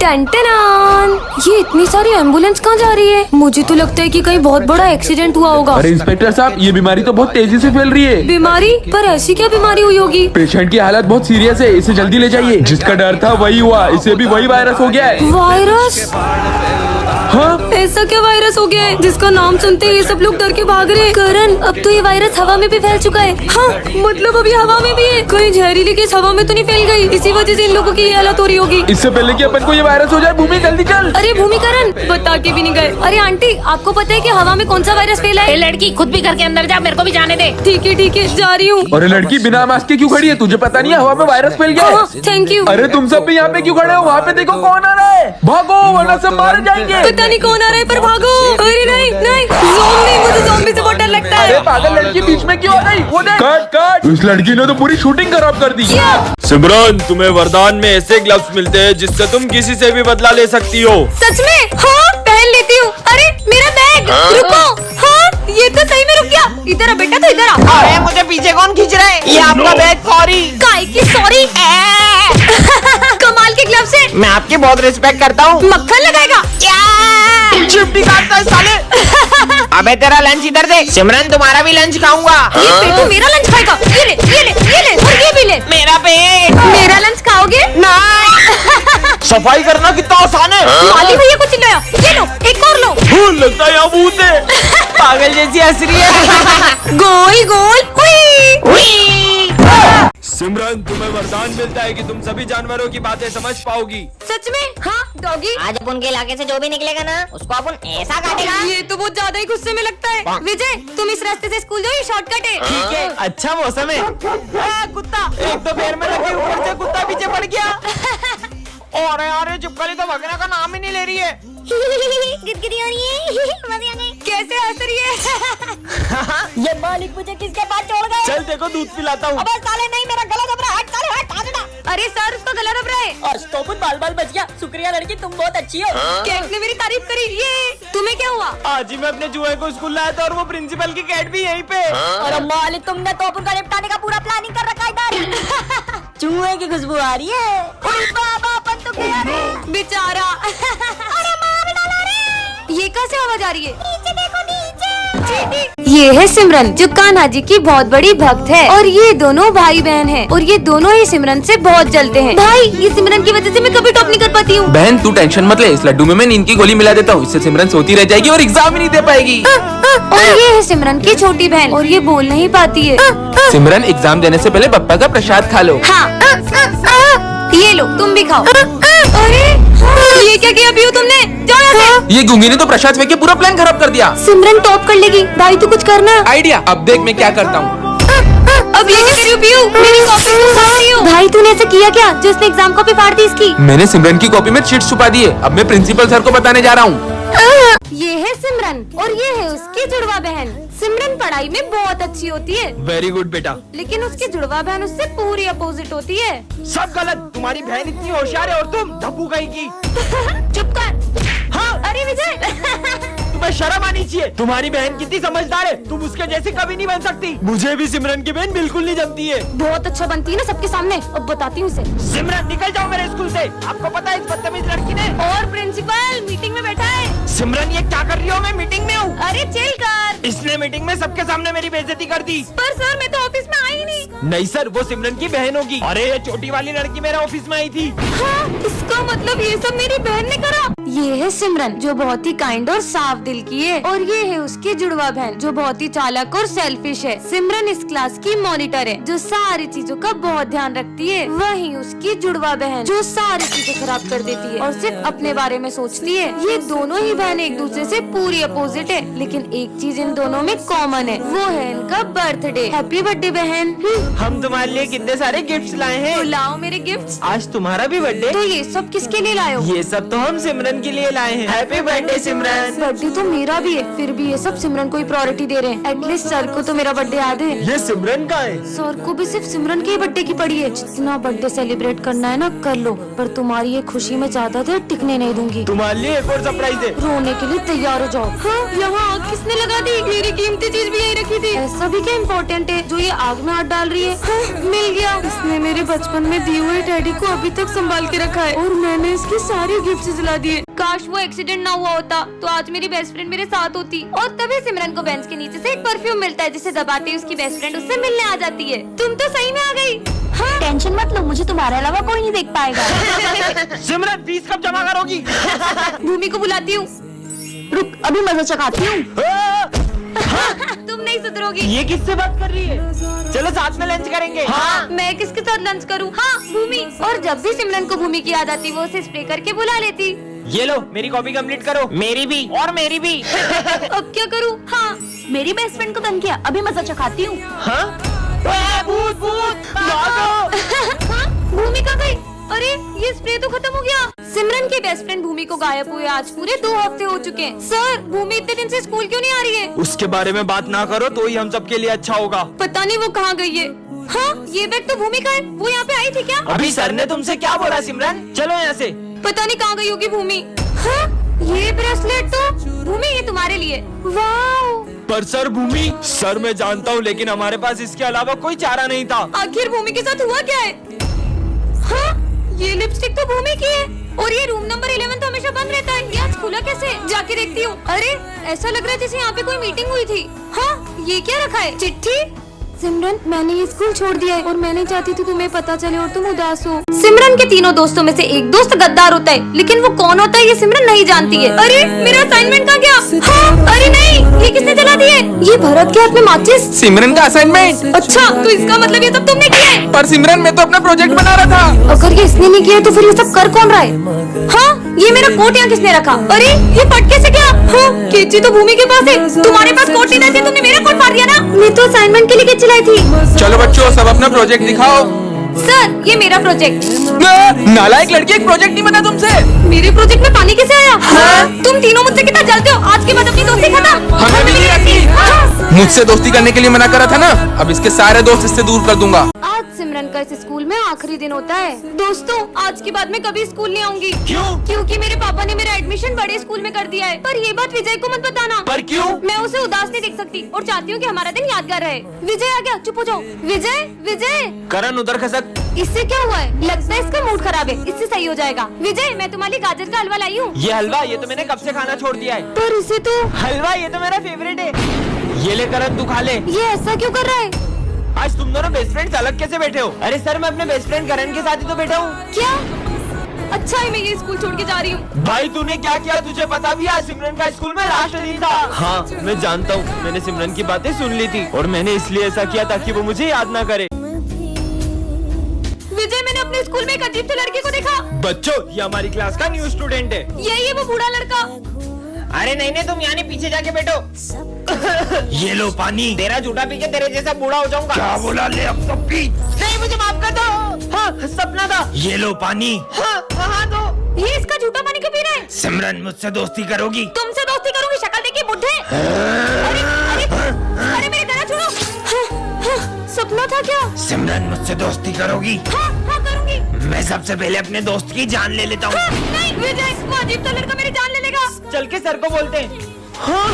टन-टनान। ये इतनी सारी एम्बुलेंस कहाँ जा रही है? मुझे तो लगता है कि कहीं बहुत बड़ा एक्सीडेंट हुआ होगा। अरे इंस्पेक्टर साहब, ये बीमारी तो बहुत तेजी से फैल रही है। बीमारी? पर ऐसी क्या बीमारी हुई होगी? पेशेंट की हालत बहुत सीरियस है, इसे जल्दी ले जाइए। जिसका डर था वही हुआ, इसे भी वही वायरस हो गया है। वायरस? हाँ, ऐसा क्या वायरस हो गया है जिसका नाम सुनते ही ये सब लोग डर के भाग रहे हैं? करण, अब तो ये वायरस हवा में भी फैल चुका है। हाँ, मतलब अभी हवा में भी है। कहीं जहरीली गैस हवा में तो नहीं फैल गई? इसी वजह से इन लोगों की ये हालत हो रही होगी। इससे पहले कि अपन को ये वायरस हो जाए, भूमि जल्दी चल। अरे भूमिकरण, बता के भी नहीं गए। अरे आंटी, आपको पता है कि हवा में कौन सा वायरस फैला है? लड़की खुद भी घर के अंदर जा, मेरे को भी जाने दे। ठीक है, जा रही हूँ। अरे लड़की, बिना मास्क के क्यों खड़ी है? तुझे पता नहीं है हवा में वायरस फैल गया है? Thank you. अरे तुम सब भी यहाँ पे क्यों खड़े हो? वहाँ पे देखो कौन आ रहा है। भागो वरना सब मारे जाएंगे। पता नहीं कौन आ रहा है, पर भागो। अरे नहीं, ज़ॉम्बी, मुझे ज़ॉम्बी से बहुत डर लगता है। अरे पागल लड़की बीच में क्यों आ गई? वो देख। कट। उस लड़की ने तो पूरी शूटिंग खराब कर दी। सिमरन, तुम्हें वरदान में ऐसे ग्लव्स मिलते हैं जिससे तुम किसी से भी बदला ले सकती हो। सच में? हाँ, पहन लेती हूँ। अरे मेरा बैग, रुको। हाँ, ये तो सही में रुक गया। इधर आ बेटा, तो इधर आ। अरे मुझे पीछे कौन खींच रहा है? ये आपका बैग। सॉरी। काय की सॉरी? कमाल के ग्लव्स है। मैं आपकी बहुत रिस्पेक्ट करता हूँ। मक्खन लगाएगा? चिपटी काटता है साले। अबे तेरा लंच इधर दे। सिमरन, तुम्हारा भी लंच खाऊंगा। ये पेटू मेरा लंच खाएगा। ये ले और ये भी ले। मेरा पेट। मेरा लंच खाओगे? नहीं। सफाई करना कितना आसान है। माली भैया को चिल्लाया। ये लो, एक और लो। लगता है यहाँ भूत है। पागल जैसी हंस रही है। गोल गोल हुई। सिमरन, तुम्हें वरदान मिलता है कि तुम सभी जानवरों की बातें समझ पाओगी। सच में? हाँ डॉगी। आज अपन के इलाके से जो भी निकलेगा ना, उसको अपन ऐसा काटेगा। ये तो बहुत ज्यादा ही गुस्से में लगता है। विजय, तुम इस रास्ते से स्कूल जाओ, ये शॉर्टकट है। ठीक है, अच्छा मौसम है। कुत्ता। एक तो पैर में लगी, ऊपर से कुत्ता पीछे पड़ गया। और यार, चिपकली तो भगने का नाम ही नहीं ले रही है। गिदगिदी हो रही है। मजे आ गए। कैसे हंस रही है? ये मालिक मुझे किसके पास छोड़ गए? चल देखो, दूध पिलाता हूँ। अबे साले नहीं, मेरा गला दब रहा है। हट साले, हट, आजा। अरे सर, उसका गला दब रहा है। और बाल बच गया। शुक्रिया लड़की, तुम बहुत अच्छी हो। कैट ने मेरी तारीफ करी। ये तुम्हें क्या हुआ? आज ही मैं अपने जुए को स्कूल लाया था और वो प्रिंसिपल की कैट भी यहीं पे। और मालिक, तुमने तो अपन का निपटाने का पूरा प्लानिंग कर रखा है इधर। चूहे की खुशबू आ रही है। ओए बाबा, अपन तो गया रे। बेचारा। अरे मार डाला रे। ये कैसे आवाज आ रही है? नीचे देखो, नीचे। ये है सिमरन, जो कान्हा जी की बहुत बड़ी भक्त है। और ये दोनों भाई बहन हैं। और ये दोनों ही सिमरन से बहुत जलते हैं। भाई, ये सिमरन की वजह से मैं कभी टॉप नहीं कर पाती हूँ। बहन तू टेंशन मत ले, इस लड्डू में मैं नींद की गोली मिला देता हूँ, इससे सिमरन सोती रह जाएगी और एग्जाम ही नहीं दे पाएगी। और ये है सिमरन की छोटी बहन, और ये बोल नहीं पाती है। सिमरन, एग्जाम देने से पहले पप्पा का प्रसाद खा लो। हाँ, ये लो, तुम भी खाओ। अरे ये क्या किया पीयू तुमने? जाओ यहाँ से। ये गूंगी ने तो प्रसाद फेंक के पूरा प्लान खराब कर दिया। सिमरन टॉप कर लेगी। भाई तू कुछ करना। आइडिया, अब देख मैं क्या करता हूँ। अब ये क्या कर रही हो पीयू? मेरी कॉपी तो फाड़ रही हो। भाई तूने ऐसा किया क्या जो उसने एग्जाम कॉपी फाड़ दी इसकी? मैंने सिमरन की कॉपी में चीट छुपा दी है, अब मैं प्रिंसिपल सर को बताने जा रहा हूँ। ये है सिमरन, और ये है उसकी जुड़वा बहन। सिमरन पढ़ाई में बहुत अच्छी होती है, वेरी गुड बेटा। लेकिन उसकी जुड़वा बहन उससे पूरी अपोजिट होती है। सब गलत। तुम्हारी बहन इतनी होशियार है और तुम धब्बू गई की। चुप कर। हाँ, अरे विजय। तुम्हें शर्म आनी चाहिए। तुम्हारी बहन कितनी समझदार है, तुम उसके जैसी कभी नहीं बन सकती। मुझे भी सिमरन की बहन बिल्कुल नहीं जमती है। बहुत अच्छा बनती है ना सबके सामने। अब बताती हूँ उसे। सिमरन, निकल जाओ मेरे स्कूल से। आपको पता है इस बदतमीज लड़की ने। और प्रिंसिपल मीटिंग में बैठा है। सिमरन, ये क्या कर रही हो? मैं मीटिंग में हूँ। अरे चिल कर। इसने मीटिंग में सबके सामने मेरी बेइज्जती कर दी। पर सर, मैं तो ऑफिस में आई नहीं। नहीं सर, वो सिमरन की बहन होगी। अरे ये छोटी वाली लड़की मेरे ऑफिस में आई थी। हाँ, इसका मतलब ये सब मेरी बहन ने करा। ये है सिमरन, जो बहुत ही काइंड और साफ दिल की है। और ये है उसकी जुड़वा बहन, जो बहुत ही चालाक और सेल्फिश है। सिमरन इस क्लास की मॉनिटर है, जो सारी चीजों का बहुत ध्यान रखती है। वहीं उसकी जुड़वा बहन, जो सारी चीजें खराब कर देती है और सिर्फ अपने बारे में सोचती है। ये दोनों ही बहन एक दूसरे से पूरी अपोजिट है, लेकिन एक चीज इन दोनों में कॉमन है, वो है इनका बर्थडे। हैप्पी बर्थडे बहन। हम तुम्हारे लिए कितने सारे गिफ्ट्स लाए हैं। तो लाओ मेरे गिफ्ट्स। आज तुम्हारा भी बर्थडे। तो ये सब किसके लिए लाए हो? ये सब तो हम सिमरन के लिए लाए हैं। हैप्पी बर्थडे सिमरन। बर्थडे तो मेरा भी है, फिर भी ये सब सिमरन को ही प्रायोरिटी दे रहे हैं। एटलीस्ट सर को तो मेरा बर्थडे याद है। ये सिमरन का है। सर को भी सिर्फ सिमरन के ही बर्थडे की पड़ी है। जितना बर्थडे सेलिब्रेट करना है ना कर लो, पर तुम्हारी ये खुशी में ज्यादा देर टिकने नहीं दूंगी। तुम्हारे लिए एक और सरप्राइज है। रोने के लिए तैयार हो जाओ। हाँ, यहाँ आग किसने लगा दी? मेरी कीमती चीज भी यही रखी थी। ऐसा भी क्या इम्पोर्टेंट है जो ये आग में हाथ डाल रही है? हाँ, मिल गया। इसने मेरे बचपन में दिए हुए टेडी को अभी तक संभाल के रखा है और मैंने इसके सारे गिफ्ट जला दिए। काश वो एक्सीडेंट ना हुआ होता तो आज मेरी बेस्ट फ्रेंड मेरे साथ होती। और तभी सिमरन को बेंच के नीचे से एक परफ्यूम मिलता है जिसे दबाते ही उसकी बेस्ट फ्रेंड उससे मिलने आ जाती है। तुम तो सही में आ गई। हाँ? टेंशन मत लो, मुझे तुम्हारे अलावा कोई नहीं देख पाएगा। सिमरन फीस कब जमा करोगी? भूमि को बुलाती हूँ। रुक, अभी मजा चखाती हूँ। तुम नहीं सुधरोगी। ये किससे बात कर रही है? चलो साथ में लंच करेंगे। हाँ, मैं किसके साथ लंच करूँ? हाँ, भूमि। और जब भी सिमरन को भूमि की याद आती वो उसे स्प्रे करके बुला लेती। ये लो मेरी कॉपी कंप्लीट करो। मेरी भी और मेरी भी। अब क्या करूँ? हाँ, मेरी बेस्ट फ्रेंड को तंग किया, अभी मजा चखाती हूँ। हाँ? भूत भूत भागो। भूमि कहाँ गई? अरे ये स्प्रे तो खत्म हो गया। सिमरन की बेस्ट फ्रेंड भूमि को गायब हुए आज पूरे 2 हफ्ते हो चुके हैं। सर, भूमि इतने दिन से स्कूल क्यों नहीं आ रही है? उसके बारे में बात ना करो तो ही हम सब के लिए अच्छा होगा। पता नहीं वो कहाँ गई है। हाँ, ये बैग तो भूमि का है। वो यहाँ पे आई थी क्या? अभी सर ने तुमसे क्या बोला सिमरन? चलो यहाँ से। पता नहीं कहाँ गई होगी भूमि। हाँ, ये ब्रेसलेट तो भूमि ये तुम्हारे लिए। वाह, पर सर भूमि, सर मैं जानता हूँ लेकिन हमारे पास इसके अलावा कोई चारा नहीं था। आखिर भूमि के साथ हुआ क्या है? हाँ, ये लिपस्टिक तो भूमि की है और ये रूम नंबर 11 तो हमेशा बंद रहता है। ये आज खुला कैसे? जाके देखती हूँ। अरे ऐसा लग रहा है जैसे यहाँ पे कोई मीटिंग हुई थी। हाँ, ये क्या रखा है? चिट्ठी। सिमरन, मैंने ये स्कूल छोड़ दिया है और मैं नहीं चाहती थी तुम्हें पता चले और तुम उदास हो। सिमरन के तीनों दोस्तों में से एक दोस्त गद्दार होता है, लेकिन वो कौन होता है ये सिमरन नहीं जानती है। अरे मेरा असाइनमेंट कहाँ गया? हाँ, अरे नहीं, ये किसने जला दिए? ये भरत के हाथ में माचिस। सिमरन का असाइनमेंट। अच्छा, तो इसका मतलब ये सब तुमने किया है? पर सिमरन मैं तो अपना प्रोजेक्ट बना रहा था। अगर ये इसने नहीं किया तो फिर ये सब कर कौन रहा है? हाँ, ये मेरा कोट यहाँ किसने रखा? अरे ये फट कैसे गया? हाँ, केची तो भूमि के पास है। तुम्हारे पास कोट नहीं था, तुमने मेरा कोट मार दिया ना। मैं तो असाइनमेंट के लिए केची लाई थी। चलो बच्चों, सब अपना प्रोजेक्ट दिखाओ। सर, ये मेरा प्रोजेक्ट। नालायक लड़की, एक प्रोजेक्ट नहीं बना तुमसे। मेरे प्रोजेक्ट में पानी कैसे आया? तुम तीनों मुझसे कितना जलते हो। आज के बाद अपनी दोस्ती खत्म। हमें भी नहीं रखी। मुझसे दोस्ती करने के लिए मना करा था ना, अब इसके सारे दोस्त इससे दूर कर दूंगा। आज सिमरन का इस स्कूल में आखिरी दिन होता है। दोस्तों, आज के बाद मैं कभी स्कूल नहीं आऊंगी। क्यों? क्योंकि मेरे पापा ने मेरा एडमिशन बड़े स्कूल में कर दिया है। पर ये बात विजय को मत बताना। पर क्यों? मैं उसे उदास नहीं देख सकती और चाहती हूँ कि हमारा दिन यादगार रहे। विजय आ गया, चुप हो जाओ। विजय, विजय। करण उधर खसक। इससे क्या हुआ है? लगता है इसका मूड खराब है, इससे सही हो जाएगा। विजय, मैं तुम्हारे लिए गाजर का हलवा लाई हूँ। ये हलवा, ये तो मैंने कब से खाना छोड़ दिया है। पर इसे तो हलवा, ये तो मेरा फेवरेट है। ये ले करण, तू खा ले। ये ऐसा क्यों कर रहा है? आज तुम दोनों बेस्ट फ्रेंड्स अलग कैसे बैठे हो? अरे सर, मैं अपने बेस्ट फ्रेंड करण के साथ ही तो बैठा हूँ। क्या? अच्छा है मैं ये स्कूल छोड़ के जा रही हूँ। भाई तूने क्या किया तुझे पता भी? आज सिमरन का स्कूल में लास्ट दिन था। हाँ, मैं जानता हूँ। मैंने सिमरन की बातें सुन ली थी और मैंने इसलिए ऐसा किया ताकि वो मुझे याद ना करे। विजय, मैंने अपने स्कूल में एक अजीब सी लड़की को देखा। बच्चों, ये हमारी क्लास का न्यू स्टूडेंट है। यही है वो बूढ़ा लड़का। अरे नहीं नहीं, तुम यहाँ पीछे जाके बैठो। ये लो पानी। तेरा झूठा पी के तेरे जैसा बूढ़ा हो जाऊंगा। क्या बोला? ले अब सब पी। नहीं, मुझे माफ कर दो। हाँ, सपना था। ये लो पानी। हाँ, हाँ दो। ये इसका झूठा पानी क्यों पी रहा है? सिमरन, मुझसे दोस्ती करोगी? तुमसे दोस्ती करूंगी? शक्ल देखिए बुढ़े। अरे अरे अरे मेरे गला छोड़ो। हाँ, हाँ, सपना था क्या? सिमरन, मुझसे दोस्ती करोगी? हाँ, हाँ करूंगी। मैं सबसे पहले अपने दोस्त की जान ले लेता हूँ। हाँ, नहीं विजय, वो अजीब सा लड़का मेरी जान ले लेगा। चल के सर को बोलते हैं। हाँ?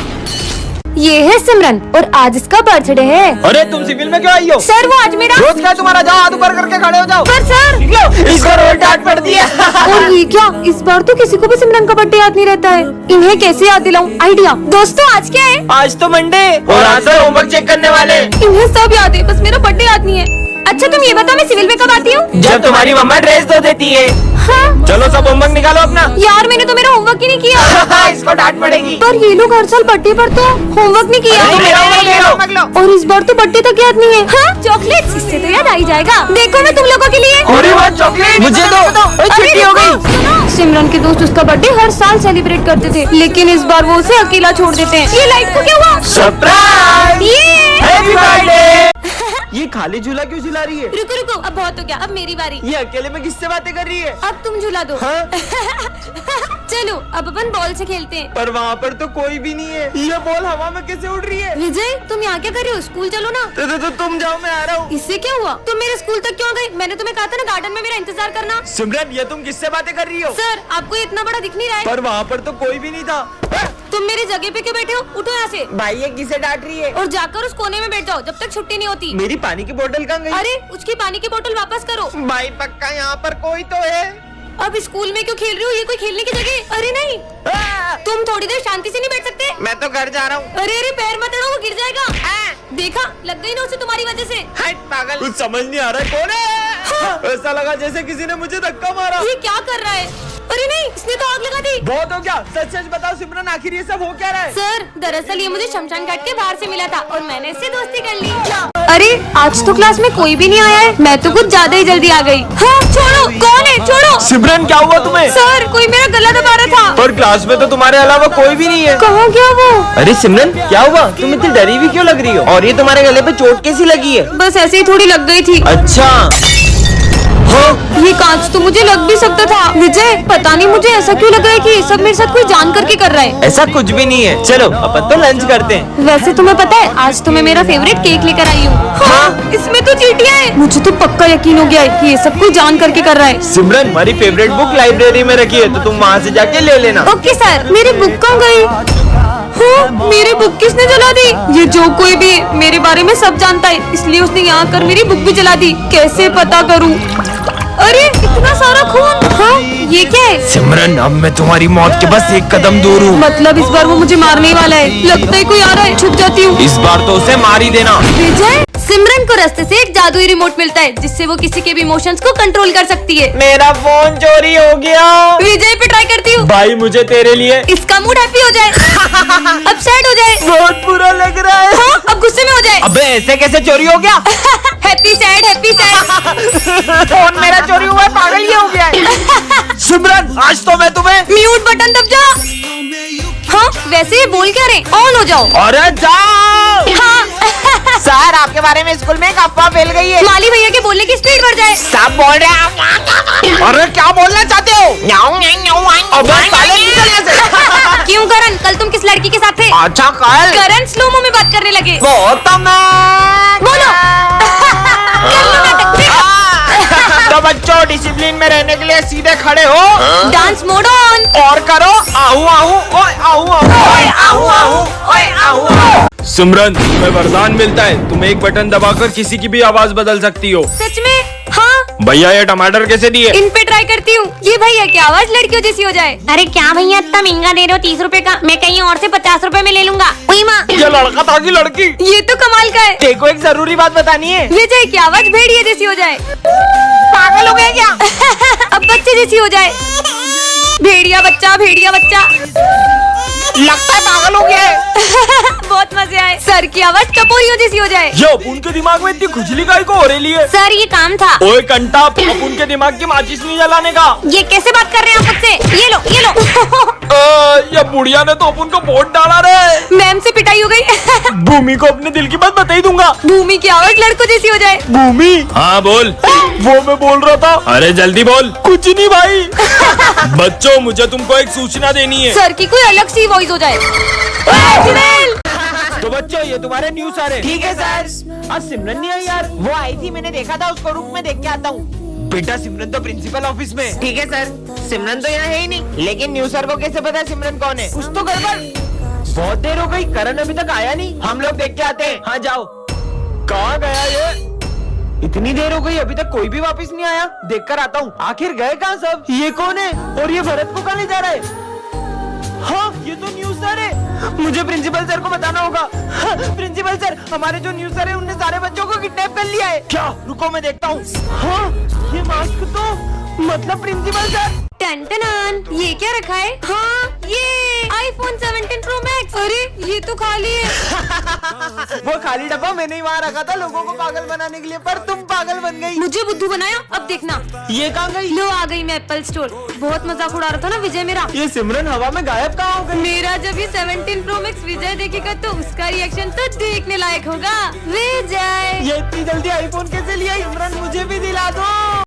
ये है सिमरन और आज इसका बर्थडे है। अरे तुम सिविल में क्यों आई हो? सर, वो आज मेरा रोज क्या तुम्हारा? जाओ हाथ ऊपर करके खड़े हो जाओ। पर सर, निकलो। इसको रोज डांट पड़ दिया। और ये क्या? इस बार तो किसी को भी सिमरन का बर्थडे याद नहीं रहता है। इन्हें कैसे याद दिलाऊं? आइडिया। दोस्तों, आज क्या है? आज तो मंडे और आज होमवर्क चेक करने वाले। इन्हें सब याद है, बस मेरा बर्थडे याद नहीं है। अच्छा तुम ये बताओ, मैं सिविल में कब आती हूँ? जब तुम्हारी मम्मा ड्रेस धो देती है। हाँ? चलो सब होमवर्क निकालो अपना। यार, मैंने तो मेरा होमवर्क ही नहीं किया। इसको डांट पड़ेगी। पर ये लोग हर साल बर्थडे पर तो होमवर्क नहीं किया। और इस बार तो बर्थडे तक याद नहीं है। हाँ? चॉकलेट्स, इससे तो याद आ ही जाएगा। देखो मैं तुम लोगों के लिए। अरे वाह, चॉकलेट मुझे दो। छुट्टी हो गई। सिमरन के दोस्त उसका बर्थडे हर साल सेलिब्रेट करते थे, लेकिन इस बार वो उसे अकेला छोड़ देते हैं। ये लाइट को क्या हुआ? सरप्राइज। Happy birthday. ये खाली झूला क्यों झुला रही है? रुको रुको, अब बहुत हो गया, अब मेरी बारी। ये अकेले में किससे बातें कर रही है? अब तुम झूला दो। हाँ? चलो अब अपन बॉल से खेलते हैं। पर वहाँ पर तो कोई भी नहीं है। ये बॉल हवा में कैसे उड़ रही है? विजय तुम यहाँ क्या कर रहे हो? स्कूल चलो ना। तो तुम जाओ, मैं आ रहा हूँ। इससे क्या हुआ? तुम मेरे स्कूल तक क्यों गई? मैंने तुम्हें कहा था ना गार्डन में मेरा इंतजार करना। सिमरन, ये तुम किससे बातें कर रही हो? सर आपको ये इतना बड़ा दिख नहीं रहा है? पर वहाँ पर तो कोई भी नहीं था। तुम मेरी जगह पे क्यों बैठे हो? उठो यहाँ से भाई ये किसे डांट रही है? और जाकर उस कोने में बैठ जाओ जब तक छुट्टी नहीं होती। मेरी पानी की बोतल कहाँ गई? अरे उसकी पानी की बोतल वापस करो। भाई पक्का यहाँ पर कोई तो है। अब स्कूल में क्यों खेल रहे हो? ये कोई खेलने की जगह? अरे नहीं, तुम थोड़ी देर शांति से नहीं बैठ सकते? मैं तो घर जा रहा हूँ। अरे अरे पैर मत अड़ो, वो गिर जाएगा। देखा, लग गई ना उसे तुम्हारी वजह से। हट पागल, कुछ समझ नहीं आ रहा है। कौन है? ऐसा लगा जैसे किसी ने मुझे धक्का मारा। ये क्या कर रहा है? अरे नहीं, इसने तो आग लगा दी। बहुत हो गया। सच सच बताओ सिमरन, आखिर ये सब हो क्या रहा है? सर दरअसल ये मुझे शमशान घाट के बाहर से मिला था और मैंने इससे दोस्ती कर ली। अरे आज तो क्लास में कोई भी नहीं आया है। मैं तो कुछ ज्यादा ही जल्दी आ गई। हाँ छोड़ो, कौन है? छोड़ो। सिमरन क्या हुआ तुम्हें? सर कोई मेरा गला दबा रहा था। पर क्लास में तो तुम्हारे अलावा कोई भी नहीं है। कहाँ गया वो? अरे सिमरन क्या हुआ? तुम इतनी डरी हुई क्यों लग रही हो? और ये तुम्हारे गले पे चोट कैसी लगी है? बस ऐसे ही थोड़ी लग गई थी। अच्छा ये कांच तो मुझे लग भी सकता था। विजय पता नहीं मुझे ऐसा क्यों लग रहा है कि ये सब मेरे साथ कोई जान करके कर रहा है। ऐसा कुछ भी नहीं है। चलो अपन तो लंच करते हैं। वैसे तुम्हें पता है आज तो मैं मेरा फेवरेट केक लेकर आई हूँ। हाँ, इसमें तो चींटियां हैं। मुझे तो पक्का यकीन हो गया है कि ये सब कोई जान करके कर रहा है। सिमरन हमारी फेवरेट बुक लाइब्रेरी में रखी है, तो तुम वहाँ से जाके ले लेना। Okay sir. मेरी बुक कहाँ गई? हाँ, मेरी बुक किसने जला दी? ये जो कोई भी मेरे बारे में सब जानता है, इसलिए उसने यहाँ कर मेरी बुक भी जला दी। कैसे पता करूँ? अरे इतना सारा खून। हाँ ये क्या है? सिमरन अब मैं तुम्हारी मौत के बस एक कदम दूर हूँ। मतलब इस बार वो मुझे मारने वाला है। लगता है कोई आ रहा है, छुप जाती हूँ। इस बार तो उसे मार ही देना। विजय सिमरन को रास्ते से एक जादुई रिमोट मिलता है जिससे वो किसी के भी इमोशंस को कंट्रोल कर सकती है। मेरा फोन चोरी हो गया। विजय पे ट्राई करती हूँ। भाई मुझे तेरे लिए इसका मूड हैप्पी हो जाए, अब सैड हो जाए। बहुत बुरा लग रहा है। हाँ, अब गुस्से में हो जाए। अबे ऐसे कैसे चोरी हो गया? Happy sad, happy sad. Phone मेरा चोरी हुआ है, पागल ये हो गया है। सिमरन आज तो मैं तुम्हें म्यूट बटन दब जा। हाँ वैसे ये बोल क्या रहे? ऑन हो जाओ। अरे जाओ। हाँ सर आपके बारे में स्कूल में एक अफवाह फैल गई है। माली भैया के बोलने की स्पीड बढ़ जाए। सब बोल रहे हैं। अरे क्या बोलना चाहते हो? अबे साले निकल यहाँ से। क्यों करण, कल तुम किस लड़की के साथ थे? अच्छा कल करण स्लोमो में बात करने लगे। बोलो। कर लो नाटक, देखो। तो बच्चों डिसिप्लिन में रहने के लिए सीधे खड़े हो। Dance mode on. और करो आहू आहू ओए आहू आहू ओए आहू आहू ओए आहू। सिमरन तुम्हें वरदान मिलता है, तुम एक बटन दबाकर किसी की भी आवाज बदल सकती हो। सच में? हाँ। भैया ये टमाटर कैसे दिए? इन पे ट्राई करती हूँ। ये भैया की आवाज लड़कियों जैसी हो जाए। अरे क्या भैया इतना महंगा दे रहे हो? 30 रुपए का, मैं कहीं और से 50 रुपए में ले लूंगा। ओए माँ, ये लड़का था कि लड़की? ये तो कमाल का है। देखो एक जरूरी बात बतानी है। विजय की आवाज भेड़िया जैसी हो जाए। पागल हो गए क्या? अब बच्चे जैसी हो जाए। भेड़िया बच्चा, भेड़िया बच्चा। लगता है पागल हो गया है। बहुत मजे आए। सर की आवाज टपोरियों जैसी हो जाए। ये अपुन के दिमाग में इतनी खुजली काहे को हो रही है? सर ये काम था। ओए कंटा, अपुन के दिमाग की माचिस नहीं जलाने का। ये कैसे बात कर रहे हैं आप मुझसे? ये लो, ये लो। ये बुढ़िया ने तो अपुन को वोट डाला रे। मैम से पिटाई हो गई। भूमि को अपने दिल की बात बता ही दूंगा। भूमि की आवाज लड़कों जैसी हो जाए। भूमि? हाँ बोल। वो मैं बोल रहा था। अरे जल्दी बोल। कुछ नहीं भाई। बच्चों मुझे तुमको एक सूचना देनी है। सर की कोई अलग सी वॉइस हो जाए। तो बच्चों ये तुम्हारे न्यूज आ रहे। ठीक है सर। आज सिमरन नहीं आई यार। वो आई थी, मैंने देखा था उसको। रुक में देख के आता हूँ। बेटा सिमरन तो प्रिंसिपल ऑफिस में। ठीक है सर। सिमरन तो यहाँ है ही नहीं, लेकिन न्यूज सर को कैसे पता सिमरन कौन है? कुछ तो गड़बड़। बहुत देर हो गई, करण अभी तक आया नहीं। हम लोग देख के आते हैं। हाँ जाओ। कहाँ गया ये? इतनी देर हो गई, अभी तक कोई भी वापस नहीं आया। देखकर आता हूँ। आखिर गए कहाँ सब? ये कौन है? और ये भरत को कहाँ ले जा रहा है? हाँ ये तो न्यूज सर है। मुझे प्रिंसिपल सर को बताना होगा। हाँ, प्रिंसिपल सर, हमारे जो न्यूज सर है उनने सारे बच्चों को किडनैप कर लिया है। क्या? रुको मैं देखता हूँ। हाँ ये मास्क तो मतलब प्रिंसिपल सर। टन ये क्या रखा है? हाँ ये iPhone 17 Pro Max। अरे ये तो खाली है। वो खाली डब्बा मैंने ही वहाँ रखा था लोगों को पागल बनाने के लिए, पर तुम पागल बन गई। मुझे बुद्धू बनाया। अब देखना। ये कहाँ गई? लो आ गई मैं एप्पल स्टोर। बहुत मजाक उड़ा रहा था ना विजय मेरा। ये सिमरन हवा में गायब कहाँ हो गई? मेरा जब ये 17 Pro Max विजय देखेगा तो उसका रिएक्शन तो देखने लायक होगा। विजय ये इतनी जल्दी आईफोन कैसे लिया? सिमरन मुझे भी दिला दो।